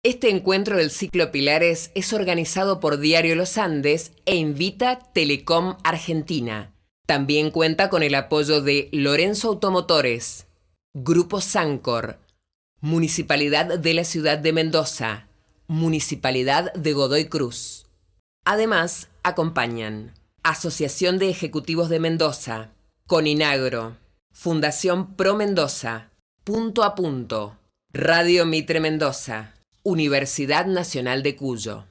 Este encuentro del ciclo Pilares es organizado por Diario Los Andes e invita Telecom Argentina. También cuenta con el apoyo de Lorenzo Automotores, Grupo Sancor, Municipalidad de la Ciudad de Mendoza, Municipalidad de Godoy Cruz. Además, acompañan Asociación de Ejecutivos de Mendoza, Coninagro, Fundación Pro Mendoza, Punto a Punto, Radio Mitre Mendoza, Universidad Nacional de Cuyo.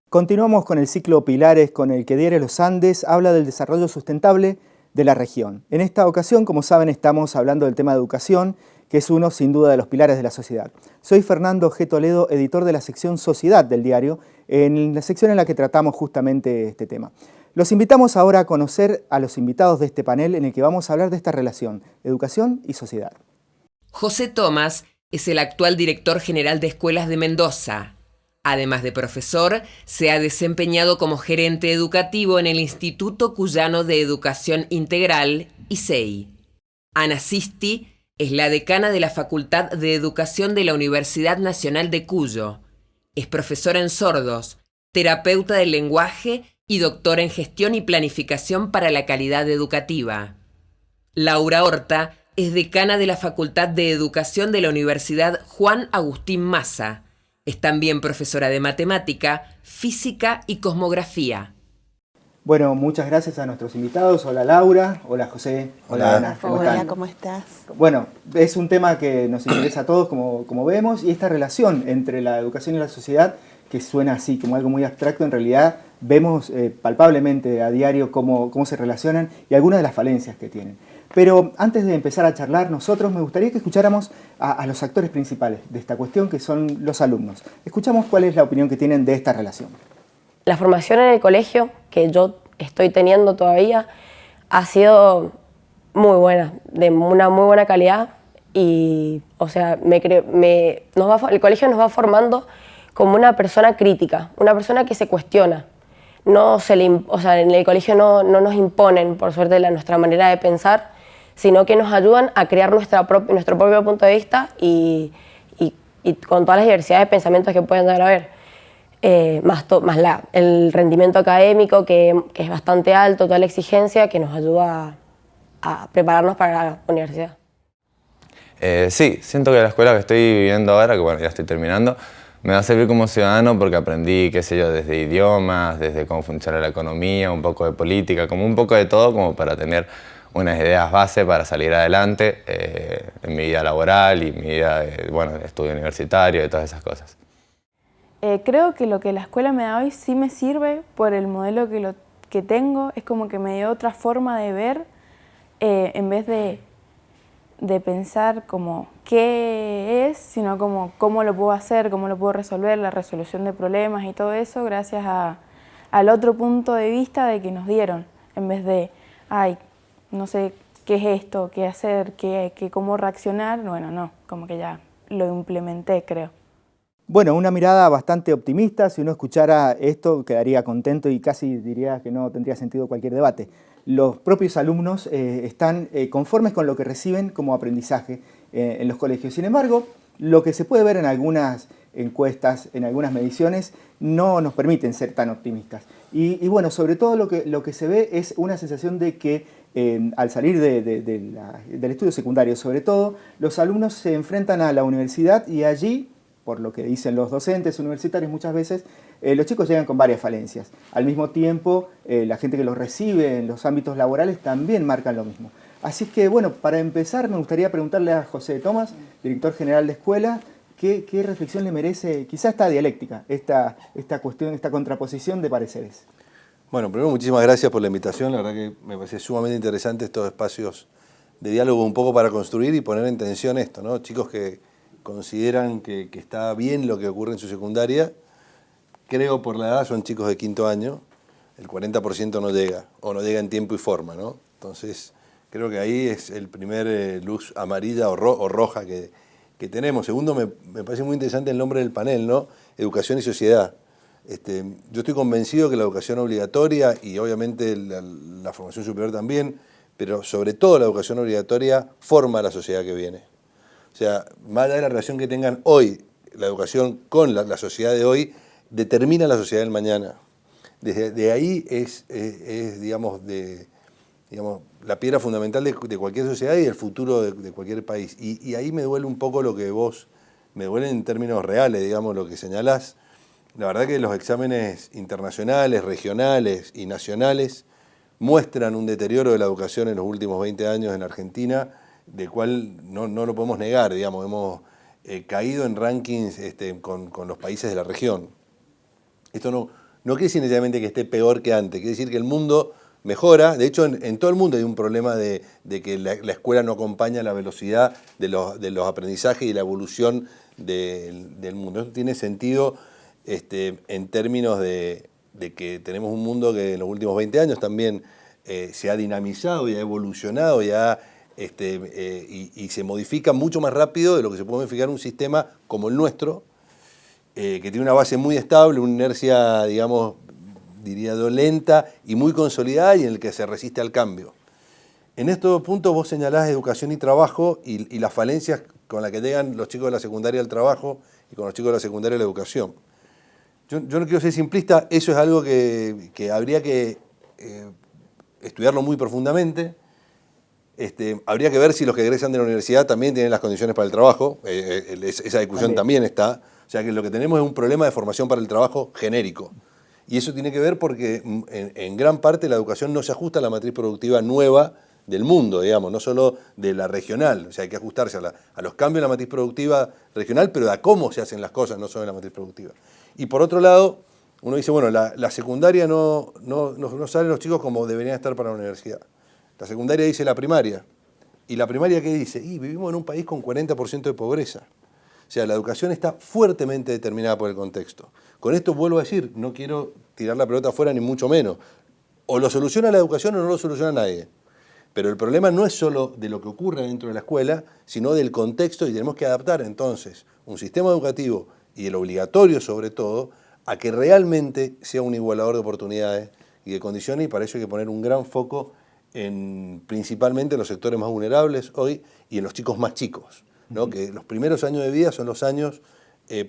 Continuamos con el ciclo Pilares con el que Diario Los Andes habla del desarrollo sustentable de la región. En esta ocasión, como saben, estamos hablando del tema de educación, que es uno, sin duda, de los pilares de la sociedad. Soy Fernando G. Toledo, editor de la sección Sociedad del diario, en la sección en la que tratamos justamente este tema. Los invitamos ahora a conocer a los invitados de este panel en el que vamos a hablar de esta relación, educación y sociedad. José Tomás es el actual director general de escuelas de Mendoza. Además de profesor, se ha desempeñado como gerente educativo en el Instituto Cuyano de Educación Integral, ICEI. Ana Sisti es la decana de la Facultad de Educación de la Universidad Nacional de Cuyo. Es profesora en sordos, terapeuta del lenguaje y doctora en gestión y planificación para la calidad educativa. Laura Horta es decana de la Facultad de Educación de la Universidad Juan Agustín Maza. Es también profesora de matemática, física y cosmografía. Bueno, muchas gracias a nuestros invitados. Hola Laura, hola José, hola Ana. Hola, ¿cómo estás? Bueno, es un tema que nos interesa a todos, como vemos, y esta relación entre la educación y la sociedad, que suena así como algo muy abstracto, en realidad vemos palpablemente a diario cómo se relacionan y algunas de las falencias que tienen. Pero antes de empezar a charlar nosotros, me gustaría que escucháramos a los actores principales de esta cuestión, que son los alumnos. Escuchamos cuál es la opinión que tienen de esta relación. La formación en el colegio, que yo estoy teniendo todavía, ha sido muy buena, de una muy buena calidad. Y, o sea, el colegio nos va formando como una persona crítica, una persona que se cuestiona. En el colegio no nos imponen, por suerte, nuestra manera de pensar, sino que nos ayudan a crear nuestro propio punto de vista y con todas las diversidades de pensamientos que pueden llegar a haber. El rendimiento académico, que es bastante alto, toda la exigencia que nos ayuda a prepararnos para la universidad. Sí, siento que la escuela que estoy viviendo ahora, que bueno, ya estoy terminando, me va a servir como ciudadano porque aprendí, qué sé yo, desde idiomas, desde cómo funciona la economía, un poco de política, como un poco de todo, como para tener unas ideas base para salir adelante en mi vida laboral y mi vida de estudio universitario y todas esas cosas. Creo que lo que la escuela me da hoy sí me sirve por el modelo que tengo. Es como que me dio otra forma de ver, en vez de pensar como qué es, sino como cómo lo puedo hacer, cómo lo puedo resolver, la resolución de problemas y todo eso, gracias al otro punto de vista de que nos dieron, en vez de, no sé qué es esto, qué hacer, cómo reaccionar. Bueno, no, como que ya lo implementé, creo. Bueno, una mirada bastante optimista. Si uno escuchara esto, quedaría contento y casi diría que no tendría sentido cualquier debate. Los propios alumnos están conformes con lo que reciben como aprendizaje en los colegios. Sin embargo, lo que se puede ver en algunas encuestas, en algunas mediciones, no nos permiten ser tan optimistas. Y bueno, sobre todo lo que se ve es una sensación de que al salir del estudio secundario, sobre todo, los alumnos se enfrentan a la universidad y allí, por lo que dicen los docentes universitarios muchas veces, los chicos llegan con varias falencias. Al mismo tiempo, la gente que los recibe en los ámbitos laborales también marcan lo mismo. Así que, bueno, para empezar me gustaría preguntarle a José Tomás, director general de escuela, ¿qué reflexión le merece quizá esta dialéctica, esta cuestión, esta contraposición de pareceres? Bueno, primero muchísimas gracias por la invitación. La verdad que me parece sumamente interesante estos espacios de diálogo un poco para construir y poner en tensión esto, ¿no? Chicos que consideran que está bien lo que ocurre en su secundaria, creo por la edad, son chicos de quinto año, el 40% no llega, o no llega en tiempo y forma, ¿no? Entonces, creo que ahí es el primer luz amarilla o roja que tenemos. Segundo, me parece muy interesante el nombre del panel, ¿no? Educación y sociedad. Yo estoy convencido que la educación obligatoria y obviamente la formación superior también, pero sobre todo la educación obligatoria forma a la sociedad que viene. O sea, más allá de la relación que tengan hoy la educación con la sociedad de hoy determina la sociedad del mañana. De ahí es digamos, la piedra fundamental de cualquier sociedad y el futuro de cualquier país. Y ahí me duele un poco lo que me duele en términos reales, digamos, lo que señalás. La verdad que los exámenes internacionales, regionales y nacionales muestran un deterioro de la educación en los últimos 20 años en Argentina, del cual no lo podemos negar, digamos, hemos caído en rankings con los países de la región. Esto no quiere decir necesariamente que esté peor que antes, quiere decir que el mundo mejora. De hecho, en todo el mundo hay un problema de que la escuela no acompaña la velocidad de los aprendizajes y la evolución del mundo. Eso tiene sentido en términos de que tenemos un mundo que en los últimos 20 años también se ha dinamizado y ha evolucionado y se modifica mucho más rápido de lo que se puede modificar un sistema como el nuestro, que tiene una base muy estable, una inercia, digamos, diría lenta y muy consolidada y en el que se resiste al cambio. En estos puntos vos señalás educación y trabajo y las falencias con las que llegan los chicos de la secundaria al trabajo y con los chicos de la secundaria a la educación. Yo no quiero ser simplista, eso es algo que habría que estudiarlo muy profundamente. Habría que ver si los que egresan de la universidad también tienen las condiciones para el trabajo, esa discusión también está. O sea que lo que tenemos es un problema de formación para el trabajo genérico. Y eso tiene que ver porque en gran parte la educación no se ajusta a la matriz productiva nueva del mundo, digamos, no solo de la regional. O sea, hay que ajustarse a los cambios en la matriz productiva regional, pero a cómo se hacen las cosas, no solo en la matriz productiva. Y por otro lado, uno dice, bueno, la secundaria no salen los chicos como deberían estar para la universidad. La secundaria dice la primaria. ¿Y la primaria qué dice? Y vivimos en un país con 40% de pobreza. O sea, la educación está fuertemente determinada por el contexto. Con esto vuelvo a decir, no quiero tirar la pelota afuera ni mucho menos. O lo soluciona la educación o no lo soluciona nadie. Pero el problema no es solo de lo que ocurre dentro de la escuela, sino del contexto, y tenemos que adaptar entonces un sistema educativo, y el obligatorio sobre todo, a que realmente sea un igualador de oportunidades y de condiciones, y para eso hay que poner un gran foco principalmente en los sectores más vulnerables hoy y en los chicos más chicos, ¿no? Que los primeros años de vida son los años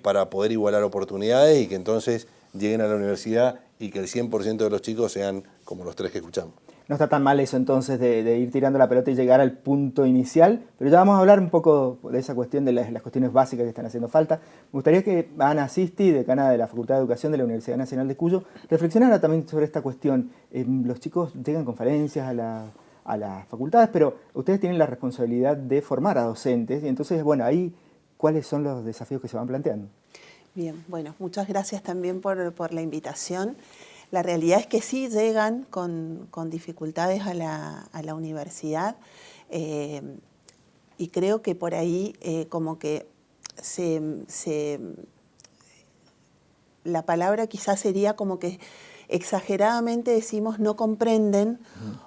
para poder igualar oportunidades y que entonces lleguen a la universidad y que el 100% de los chicos sean como los tres que escuchamos. No está tan mal eso entonces de ir tirando la pelota y llegar al punto inicial, pero ya vamos a hablar un poco de esa cuestión, de las cuestiones básicas que están haciendo falta. Me gustaría que Ana Sisti, decana de la Facultad de Educación de la Universidad Nacional de Cuyo, reflexionara también sobre esta cuestión. Los chicos llegan con falencias a las facultades, pero ustedes tienen la responsabilidad de formar a docentes, y entonces, bueno, ahí, ¿cuáles son los desafíos que se van planteando? Bien, bueno, muchas gracias también por la invitación. La realidad es que sí llegan con dificultades a la universidad y creo que por ahí como que la palabra quizás sería como que exageradamente decimos no comprenden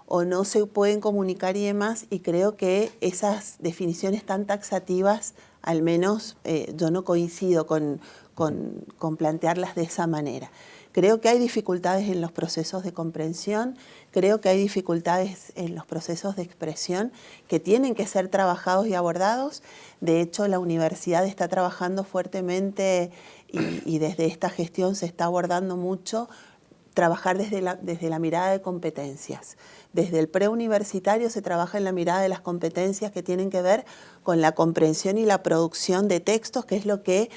o no se pueden comunicar y demás, y creo que esas definiciones tan taxativas, al menos yo no coincido con plantearlas de esa manera. Creo que hay dificultades en los procesos de comprensión, creo que hay dificultades en los procesos de expresión que tienen que ser trabajados y abordados. De hecho, la universidad está trabajando fuertemente y desde esta gestión se está abordando mucho trabajar desde la mirada de competencias. Desde el preuniversitario se trabaja en la mirada de las competencias que tienen que ver con la comprensión y la producción de textos, que es lo que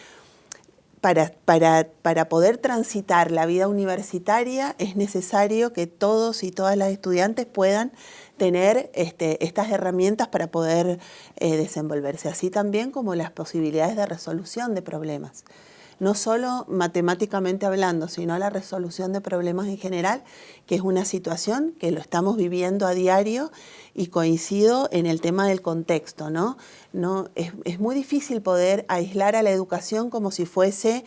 para poder transitar la vida universitaria es necesario que todos y todas las estudiantes puedan tener estas herramientas para poder desenvolverse, así también como las posibilidades de resolución de problemas. No solo matemáticamente hablando, sino la resolución de problemas en general, que es una situación que lo estamos viviendo a diario, y coincido en el tema del contexto, ¿no? Es muy difícil poder aislar a la educación como si fuese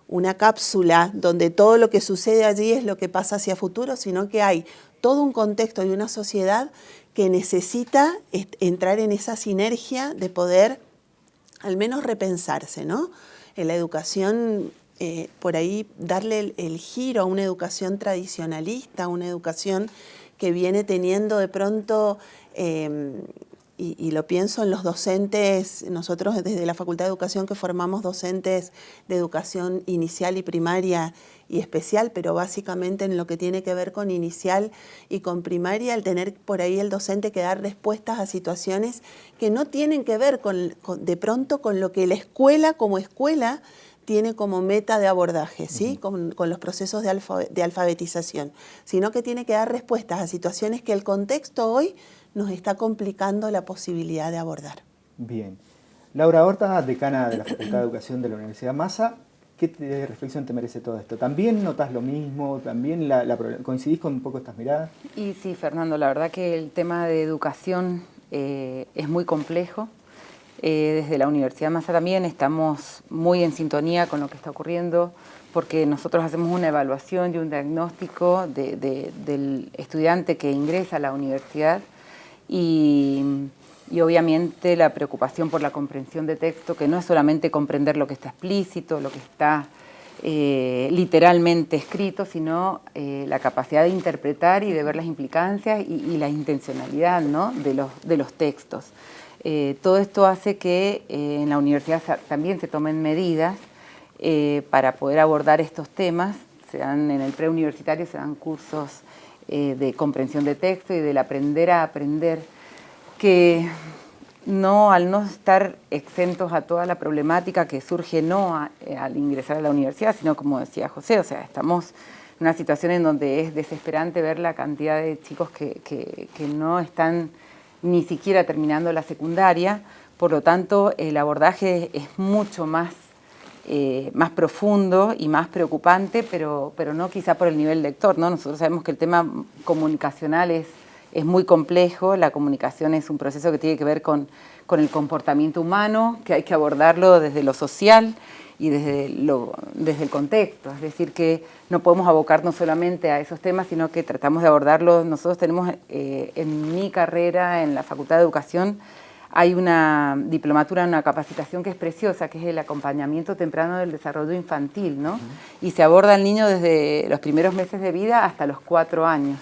una cápsula donde todo lo que sucede allí es lo que pasa hacia futuro, sino que hay todo un contexto y una sociedad que necesita entrar en esa sinergia de poder al menos repensarse, ¿no? En la educación, por ahí darle el giro a una educación tradicionalista, a una educación que viene teniendo de pronto y lo pienso en los docentes, nosotros desde la Facultad de Educación que formamos docentes de educación inicial y primaria y especial, pero básicamente en lo que tiene que ver con inicial y con primaria, el tener por ahí el docente que dar respuestas a situaciones que no tienen que ver de pronto con lo que la escuela como escuela tiene como meta de abordaje, ¿sí? Con los procesos de alfabetización, sino que tiene que dar respuestas a situaciones que el contexto hoy nos está complicando la posibilidad de abordar. Bien. Laura Horta, decana de la Facultad de Educación de la Universidad Massa, ¿qué reflexión te merece todo esto? ¿También notas lo mismo? ¿También coincidís con un poco estas miradas? Y sí, Fernando, la verdad que el tema de educación es muy complejo. Desde la Universidad Massa también estamos muy en sintonía con lo que está ocurriendo, porque nosotros hacemos una evaluación y un diagnóstico del estudiante que ingresa a la universidad y obviamente la preocupación por la comprensión de texto, que no es solamente comprender lo que está explícito, lo que está literalmente escrito, sino la capacidad de interpretar y de ver las implicancias y la intencionalidad, ¿no?, de los textos. Todo esto hace que en la universidad también se tomen medidas para poder abordar estos temas. En el preuniversitario se dan cursos de comprensión de texto y del aprender a aprender, que al no estar exentos a toda la problemática que surge al ingresar a la universidad, sino como decía José, o sea, estamos en una situación en donde es desesperante ver la cantidad de chicos que no están ni siquiera terminando la secundaria. Por lo tanto, el abordaje es mucho más profundo y más preocupante, pero no quizá por el nivel lector, ¿no? Nosotros sabemos que el tema comunicacional es muy complejo. La comunicación es un proceso que tiene que ver con el comportamiento humano, que hay que abordarlo desde lo social y desde el contexto. Es decir, que no podemos abocarnos solamente a esos temas, sino que tratamos de abordarlos. Nosotros tenemos en mi carrera, en la Facultad de Educación, hay una diplomatura, una capacitación que es preciosa, que es el acompañamiento temprano del desarrollo infantil, ¿no? Y se aborda al niño desde los primeros meses de vida hasta los 4 años.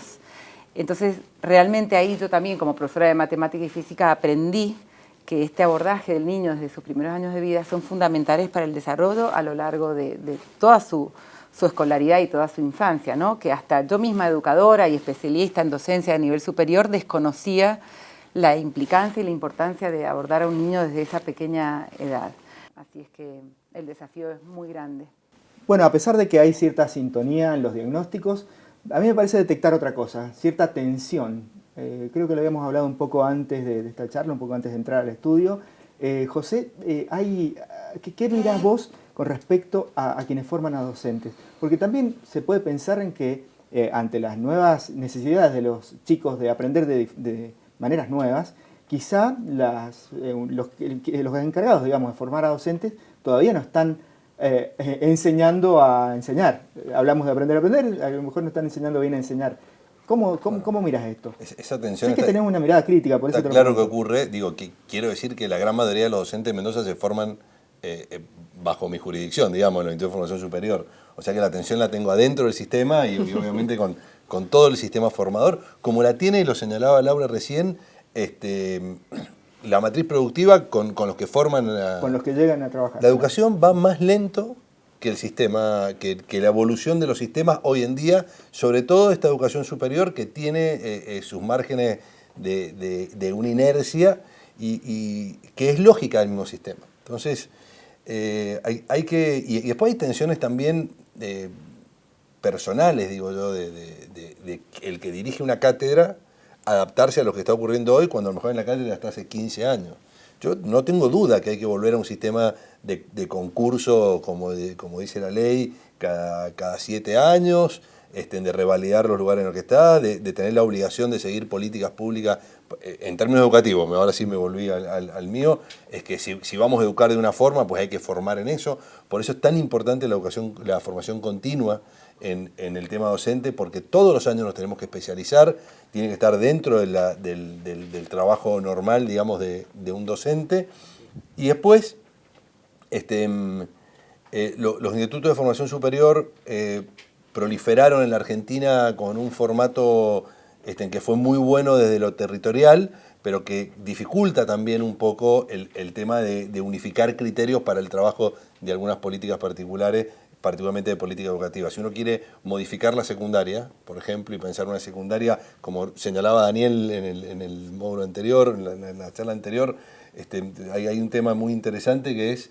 Entonces, realmente ahí yo también, como profesora de matemática y física, aprendí que este abordaje del niño desde sus primeros años de vida son fundamentales para el desarrollo a lo largo de toda su escolaridad y toda su infancia, ¿no? Que hasta yo misma, educadora y especialista en docencia a nivel superior, desconocía la implicancia y la importancia de abordar a un niño desde esa pequeña edad. Así es que el desafío es muy grande. Bueno, a pesar de que hay cierta sintonía en los diagnósticos, a mí me parece detectar otra cosa, cierta tensión. Creo que lo habíamos hablado un poco antes de esta charla, un poco antes de entrar al estudio. José, ¿qué mirás vos con respecto a quienes forman a docentes? Porque también se puede pensar en que ante las nuevas necesidades de los chicos de aprender de maneras nuevas, quizá los encargados, digamos, de formar a docentes todavía no están enseñando a enseñar. Hablamos de aprender a aprender, a lo mejor no están enseñando bien a enseñar. ¿Cómo miras esto? Esa tensión sé que tenemos una mirada crítica, por eso está claro que ocurre. Quiero decir que la gran mayoría de los docentes de Mendoza se forman bajo mi jurisdicción, digamos, en el Instituto de Formación Superior. O sea que la atención la tengo adentro del sistema y obviamente con todo el sistema formador, como la tiene, y lo señalaba Laura recién, la matriz productiva con los que forman con los que llegan a trabajar. La educación va más lento que el sistema, que la evolución de los sistemas hoy en día, sobre todo esta educación superior que tiene sus márgenes de una inercia y que es lógica del mismo sistema. Entonces, y después hay tensiones también personales, digo yo, de el que dirige una cátedra adaptarse a lo que está ocurriendo hoy, cuando a lo mejor en la cátedra está hace 15 años. Yo no tengo duda que hay que volver a un sistema de concurso, como dice la ley, cada 7 años, de revalidar los lugares en los que está, de tener la obligación de seguir políticas públicas en términos educativos. Ahora sí me volví al mío, es que si vamos a educar de una forma, pues hay que formar en eso. Por eso es tan importante la formación continua en el tema docente, porque todos los años nos tenemos que especializar, tiene que estar dentro del trabajo normal, digamos, de un docente. Y después, los institutos de formación superior proliferaron en la Argentina con un formato en que fue muy bueno desde lo territorial, pero que dificulta también un poco el tema de unificar criterios para el trabajo de algunas políticas particulares, particularmente de política educativa. Si uno quiere modificar la secundaria, por ejemplo, y pensar una secundaria, como señalaba Daniel en el módulo anterior, en la charla anterior, hay un tema muy interesante que es,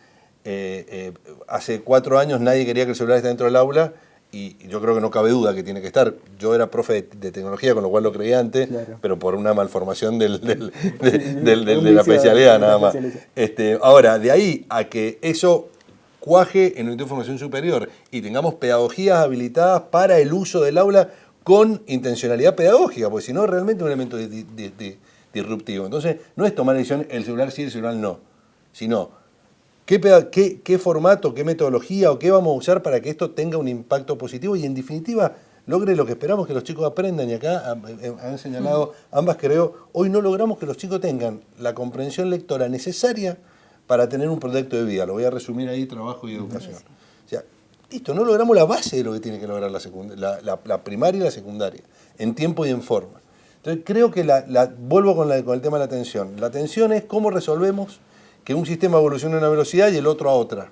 hace 4 años nadie quería que el celular esté dentro del aula, y yo creo que no cabe duda que tiene que estar. Yo era profe de tecnología, con lo cual lo creía antes, claro, pero por una malformación de la especialidad nada más. Ahora, de ahí a que eso cuaje en nuestra formación superior y tengamos pedagogías habilitadas para el uso del aula con intencionalidad pedagógica, porque si no, realmente es un elemento disruptivo. Entonces, no es tomar la decisión, el celular sí, el celular no, sino qué formato, qué metodología o qué vamos a usar para que esto tenga un impacto positivo y, en definitiva, logre lo que esperamos que los chicos aprendan. Y acá han señalado ambas, creo, hoy no logramos que los chicos tengan la comprensión lectora necesaria para tener un proyecto de vida. Lo voy a resumir ahí, trabajo y educación. O sea, listo, no logramos la base de lo que tiene que lograr la primaria y la secundaria, en tiempo y en forma. Entonces creo que vuelvo con el tema de la atención. La atención es cómo resolvemos que un sistema evolucione a una velocidad y el otro a otra.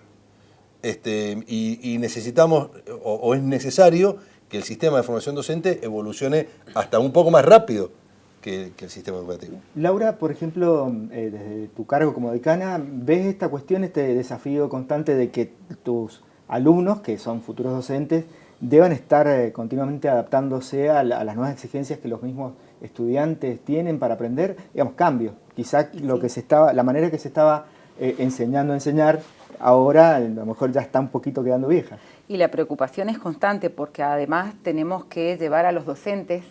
Y necesitamos, o es necesario, que el sistema de formación docente evolucione hasta un poco más rápido que el sistema educativo. Laura, por ejemplo, desde tu cargo como decana, ¿ves esta cuestión, este desafío constante de que tus alumnos, que son futuros docentes, deban estar continuamente adaptándose a las nuevas exigencias que los mismos estudiantes tienen para aprender? Digamos, cambios. Quizá la manera que se estaba enseñando a enseñar, ahora a lo mejor ya está un poquito quedando vieja. Y la preocupación es constante, porque además tenemos que llevar a los docentes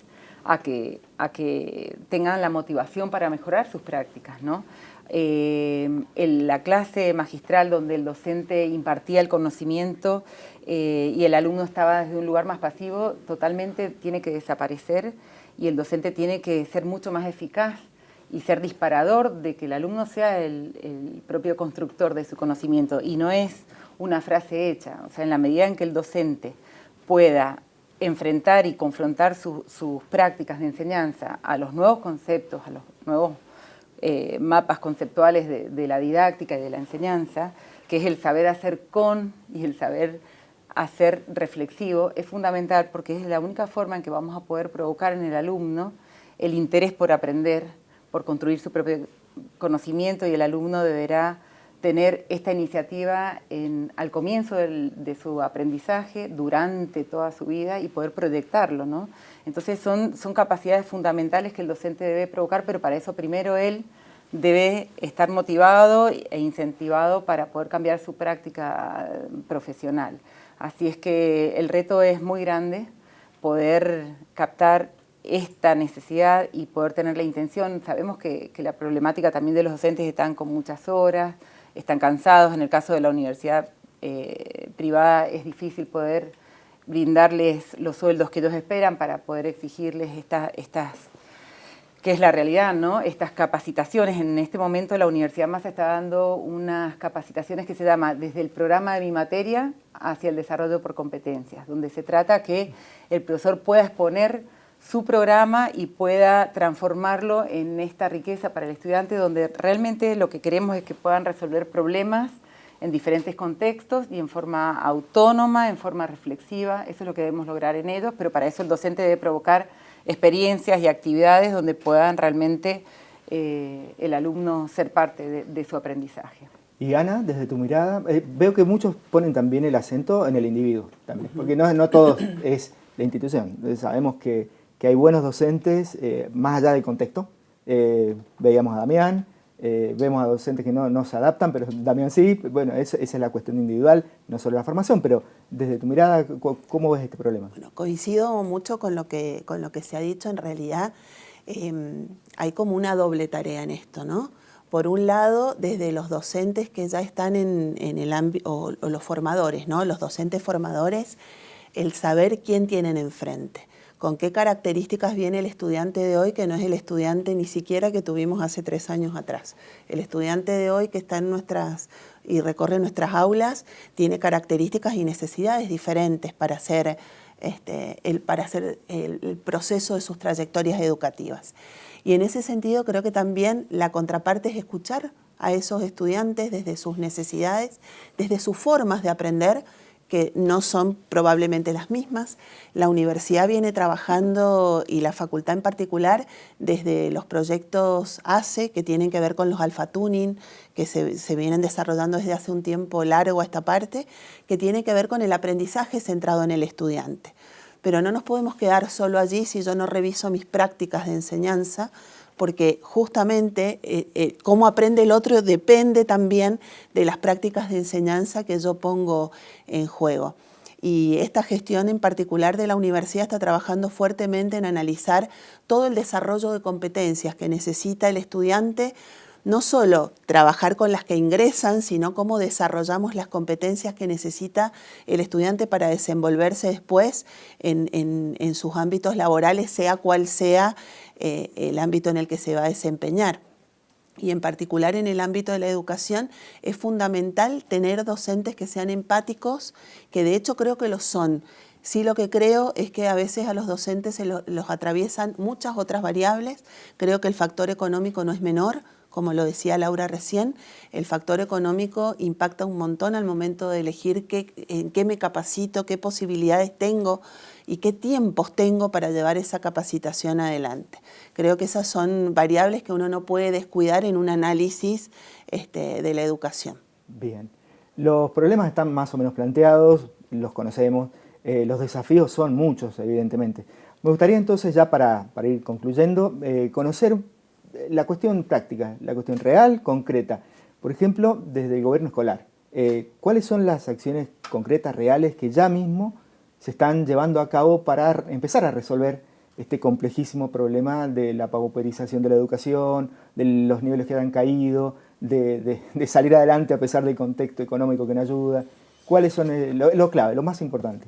a que tengan la motivación para mejorar sus prácticas, ¿no? La clase magistral donde el docente impartía el conocimiento y el alumno estaba desde un lugar más pasivo, totalmente tiene que desaparecer, y el docente tiene que ser mucho más eficaz y ser disparador de que el alumno sea el propio constructor de su conocimiento, y no es una frase hecha. O sea, en la medida en que el docente pueda enfrentar y confrontar sus prácticas de enseñanza a los nuevos conceptos, a los nuevos mapas conceptuales de la didáctica y de la enseñanza, que es el saber hacer con y el saber hacer reflexivo, es fundamental, porque es la única forma en que vamos a poder provocar en el alumno el interés por aprender, por construir su propio conocimiento, y el alumno deberá tener esta iniciativa al comienzo de su aprendizaje, durante toda su vida, y poder proyectarlo, ¿no? Entonces son capacidades fundamentales que el docente debe provocar, pero para eso primero él debe estar motivado e incentivado para poder cambiar su práctica profesional. Así es que el reto es muy grande, poder captar esta necesidad y poder tener la intención. Sabemos que la problemática también de los docentes están con muchas horas, están cansados. En el caso de la universidad privada es difícil poder brindarles los sueldos que ellos esperan para poder exigirles estas, que es la realidad, ¿no? Estas capacitaciones. En este momento la Universidad Massa está dando unas capacitaciones que se llama desde el programa de mi materia hacia el desarrollo por competencias, donde se trata que el profesor pueda exponer su programa y pueda transformarlo en esta riqueza para el estudiante, donde realmente lo que queremos es que puedan resolver problemas en diferentes contextos y en forma autónoma, en forma reflexiva. Eso es lo que debemos lograr en ellos, pero para eso el docente debe provocar experiencias y actividades donde puedan realmente el alumno ser parte de su aprendizaje. Y Ana, desde tu mirada, veo que muchos ponen también el acento en el individuo, también, porque no todo es la institución. Sabemos que hay buenos docentes, más allá del contexto. Veíamos a Damián, vemos a docentes que no se adaptan, pero Damián sí. Bueno, esa es la cuestión individual, no solo la formación, pero desde tu mirada, ¿cómo ves este problema? Bueno, coincido mucho con lo que se ha dicho. En realidad hay como una doble tarea en esto, ¿no? Por un lado, desde los docentes que ya están en el ámbito, o los formadores, ¿no? Los docentes formadores, el saber quién tienen enfrente, con qué características viene el estudiante de hoy, que no es el estudiante ni siquiera que tuvimos hace 3 años atrás. El estudiante de hoy que está en y recorre nuestras aulas tiene características y necesidades diferentes para ser para hacer el proceso de sus trayectorias educativas. Y en ese sentido creo que también la contraparte es escuchar a esos estudiantes desde sus necesidades, desde sus formas de aprender, que no son probablemente las mismas. La universidad viene trabajando, y la facultad en particular, desde los proyectos ACE, que tienen que ver con los alpha tuning, que se vienen desarrollando desde hace un tiempo largo a esta parte, que tiene que ver con el aprendizaje centrado en el estudiante. Pero no nos podemos quedar solo allí si yo no reviso mis prácticas de enseñanza, porque justamente cómo aprende el otro depende también de las prácticas de enseñanza que yo pongo en juego. Y esta gestión en particular de la universidad está trabajando fuertemente en analizar todo el desarrollo de competencias que necesita el estudiante, no solo trabajar con las que ingresan, sino cómo desarrollamos las competencias que necesita el estudiante para desenvolverse después en sus ámbitos laborales, sea cual sea el ámbito en el que se va a desempeñar. Y en particular en el ámbito de la educación es fundamental tener docentes que sean empáticos, que de hecho creo que lo son. Sí, lo que creo es que a veces a los docentes los atraviesan muchas otras variables. Creo que el factor económico no es menor. Como lo decía Laura recién, el factor económico impacta un montón al momento de elegir en qué me capacito, qué posibilidades tengo y qué tiempos tengo para llevar esa capacitación adelante. Creo que esas son variables que uno no puede descuidar en un análisis de la educación. Bien, los problemas están más o menos planteados, los conocemos, los desafíos son muchos, evidentemente. Me gustaría entonces, ya para ir concluyendo, conocer la cuestión práctica, la cuestión real, concreta. Por ejemplo, desde el gobierno escolar, ¿cuáles son las acciones concretas, reales, que ya mismo se están llevando a cabo para empezar a resolver este complejísimo problema de la pauperización de la educación, de los niveles que han caído, de salir adelante a pesar del contexto económico que no ayuda? ¿Cuáles son lo clave, lo más importante?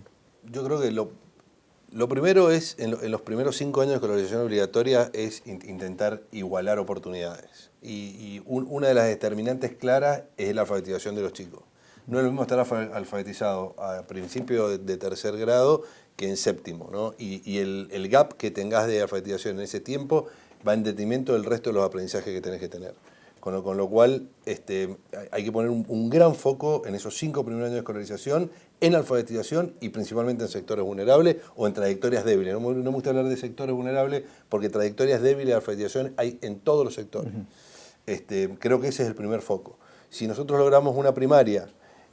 Yo creo que lo primero es, en los primeros 5 años de escolarización obligatoria, es intentar igualar oportunidades. Y una de las determinantes claras es la alfabetización de los chicos. No es lo mismo estar alfabetizado a principio de tercer grado que en séptimo, ¿no? Y el gap que tengas de alfabetización en ese tiempo va en detrimento del resto de los aprendizajes que tenés que tener. Con lo cual hay que poner un gran foco en esos 5 primeros años de escolarización, en alfabetización y principalmente en sectores vulnerables o en trayectorias débiles. No me gusta hablar de sectores vulnerables porque trayectorias débiles de alfabetización hay en todos los sectores. Creo que ese es el primer foco. Si nosotros logramos una primaria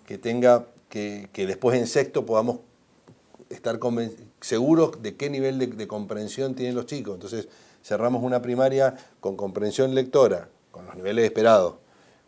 que después en sexto podamos estar seguros de qué nivel de comprensión tienen los chicos, entonces cerramos una primaria con comprensión lectora, con los niveles esperados,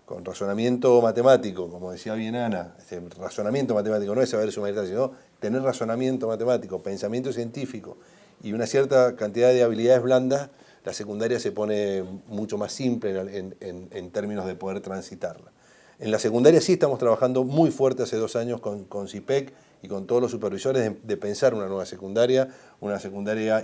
con razonamiento matemático, como decía bien Ana, razonamiento matemático no es saber sumar, sino tener razonamiento matemático, pensamiento científico y una cierta cantidad de habilidades blandas, la secundaria se pone mucho más simple en términos de poder transitarla. En la secundaria sí estamos trabajando muy fuerte hace 2 años con CIPEC y con todos los supervisores de pensar una nueva secundaria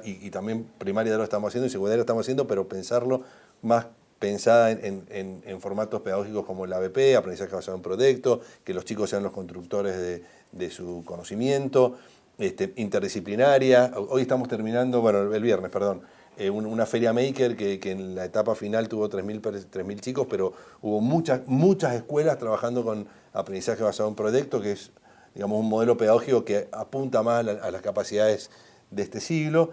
y también primaria lo estamos haciendo y secundaria lo estamos haciendo, pero pensarlo más pensada en formatos pedagógicos como el ABP, aprendizaje basado en proyectos, que los chicos sean los constructores de su conocimiento, interdisciplinaria. Hoy estamos terminando, el viernes, perdón, una feria maker que en la etapa final tuvo 3.000 chicos, pero hubo muchas escuelas trabajando con aprendizaje basado en proyectos, que es, digamos, un modelo pedagógico que apunta más a las capacidades de este siglo.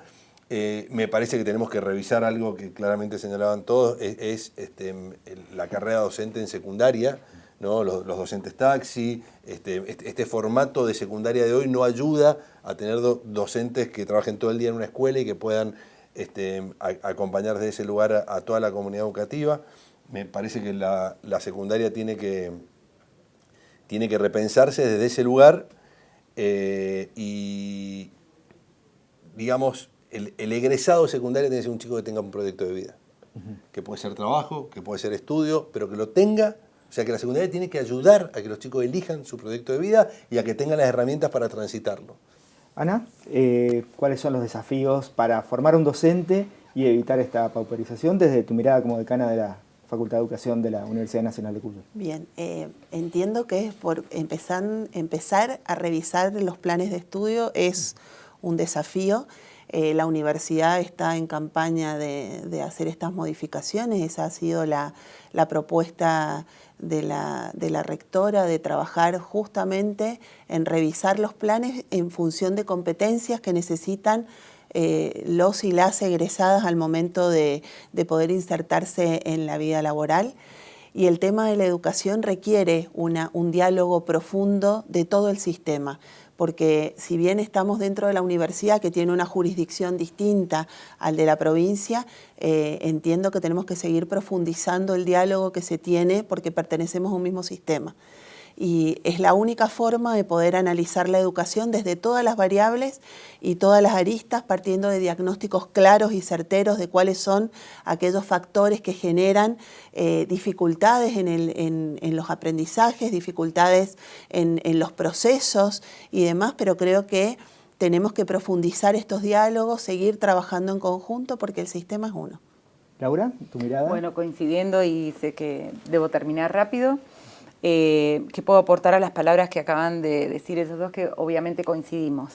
Me parece que tenemos que revisar algo que claramente señalaban todos, es la carrera docente en secundaria, ¿no? Los docentes taxi, este formato de secundaria de hoy no ayuda a tener docentes que trabajen todo el día en una escuela y que puedan acompañar desde ese lugar a toda la comunidad educativa. Me parece que la secundaria tiene que repensarse desde ese lugar y, digamos, el egresado secundario tiene que ser un chico que tenga un proyecto de vida, que puede ser trabajo, que puede ser estudio, pero que lo tenga. O sea, que la secundaria tiene que ayudar a que los chicos elijan su proyecto de vida y a que tengan las herramientas para transitarlo. Ana, ¿cuáles son los desafíos para formar un docente y evitar esta pauperización desde tu mirada como decana de la Facultad de Educación de la Universidad Nacional de Cuyo? Bien, entiendo que es por empezar a revisar los planes de estudio es un desafío. La universidad está en campaña de hacer estas modificaciones, esa ha sido la propuesta de la rectora, de trabajar justamente en revisar los planes en función de competencias que necesitan los y las egresadas al momento de poder insertarse en la vida laboral. Y el tema de la educación requiere un diálogo profundo de todo el sistema, porque si bien estamos dentro de la universidad, que tiene una jurisdicción distinta al de la provincia, entiendo que tenemos que seguir profundizando el diálogo que se tiene porque pertenecemos a un mismo sistema. Y es la única forma de poder analizar la educación desde todas las variables y todas las aristas, partiendo de diagnósticos claros y certeros de cuáles son aquellos factores que generan dificultades en los aprendizajes, dificultades en los procesos y demás, pero creo que tenemos que profundizar estos diálogos, seguir trabajando en conjunto porque el sistema es uno. Laura, ¿tu mirada? Bueno, coincidiendo y sé que debo terminar rápido. ¿Qué puedo aportar a las palabras que acaban de decir esos dos, que obviamente coincidimos?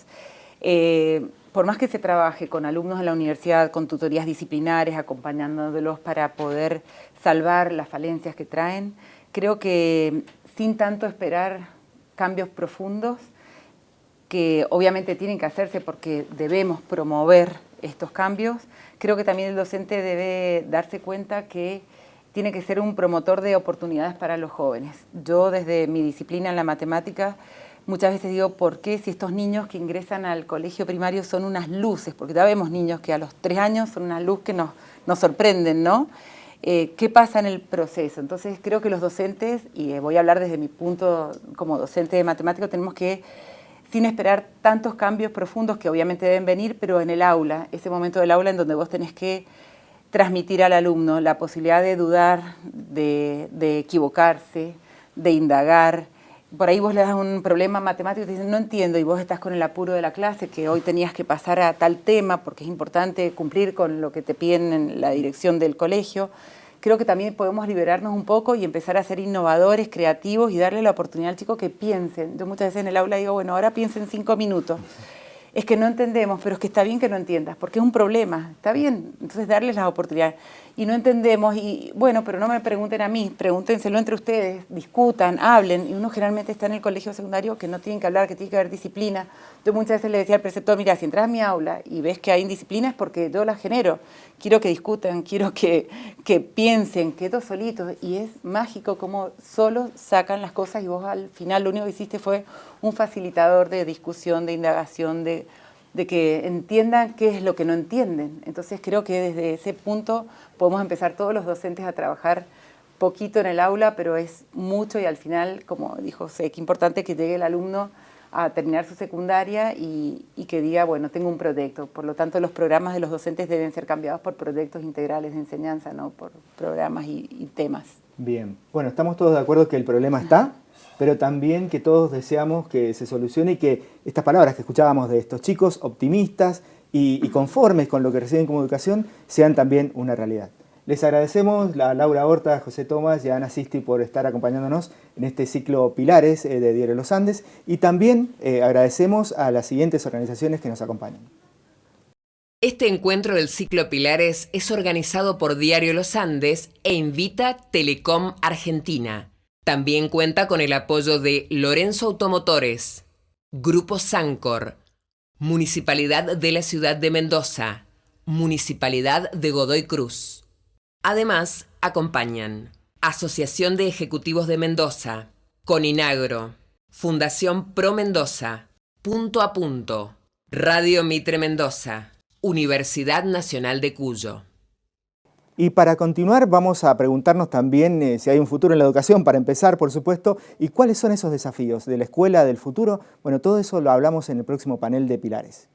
Por más que se trabaje con alumnos de la universidad, con tutorías disciplinares, acompañándolos para poder salvar las falencias que traen, creo que sin tanto esperar cambios profundos, que obviamente tienen que hacerse porque debemos promover estos cambios, creo que también el docente debe darse cuenta que tiene que ser un promotor de oportunidades para los jóvenes. Yo desde mi disciplina en la matemática muchas veces digo, ¿por qué si estos niños que ingresan al colegio primario son unas luces? Porque ya vemos niños que a los 3 años son una luz que nos sorprenden, ¿no? ¿Qué pasa en el proceso? Entonces creo que los docentes, y voy a hablar desde mi punto como docente de matemática, tenemos que, sin esperar tantos cambios profundos que obviamente deben venir, pero en el aula, ese momento del aula en donde vos tenés que transmitir al alumno la posibilidad de dudar, de equivocarse, de indagar. Por ahí vos le das un problema matemático y te dicen, no entiendo, y vos estás con el apuro de la clase, que hoy tenías que pasar a tal tema, porque es importante cumplir con lo que te piden en la dirección del colegio. Creo que también podemos liberarnos un poco y empezar a ser innovadores, creativos y darle la oportunidad al chico que piensen. Yo muchas veces en el aula digo, bueno, ahora piensen 5 minutos. Es que no entendemos, pero es que está bien que no entiendas, porque es un problema, está bien, entonces darles las oportunidades. Y no entendemos, y bueno, pero no me pregunten a mí, pregúntenselo entre ustedes, discutan, hablen, y uno generalmente está en el colegio secundario que no tienen que hablar, que tiene que haber disciplina. Yo muchas veces le decía al preceptor, mira, si entras a mi aula y ves que hay indisciplina es porque yo la genero, quiero que discutan, quiero que piensen, quedo solitos, y es mágico como solo sacan las cosas y vos al final lo único que hiciste fue un facilitador de discusión, de indagación, de que entiendan qué es lo que no entienden. Entonces creo que desde ese punto podemos empezar todos los docentes a trabajar poquito en el aula, pero es mucho y al final, como dijo José, qué importante que llegue el alumno a terminar su secundaria y que diga, bueno, tengo un proyecto. Por lo tanto, los programas de los docentes deben ser cambiados por proyectos integrales de enseñanza, no por programas y temas. Bien, bueno, estamos todos de acuerdo que el problema está, pero también que todos deseamos que se solucione y que estas palabras que escuchábamos de estos chicos optimistas y conformes con lo que reciben como educación sean también una realidad. Les agradecemos a Laura Horta, a José Tomás y a Ana Sisti por estar acompañándonos en este ciclo Pilares de Diario Los Andes, y también agradecemos a las siguientes organizaciones que nos acompañan. Este encuentro del ciclo Pilares es organizado por Diario Los Andes e invita Telecom Argentina. También cuenta con el apoyo de Lorenzo Automotores, Grupo Sancor, Municipalidad de la Ciudad de Mendoza, Municipalidad de Godoy Cruz. Además, acompañan Asociación de Ejecutivos de Mendoza, Coninagro, Fundación Pro Mendoza, Punto a Punto, Radio Mitre Mendoza, Universidad Nacional de Cuyo. Y para continuar vamos a preguntarnos también si hay un futuro en la educación, para empezar, por supuesto, y cuáles son esos desafíos de la escuela del futuro. Bueno, todo eso lo hablamos en el próximo panel de Pilares.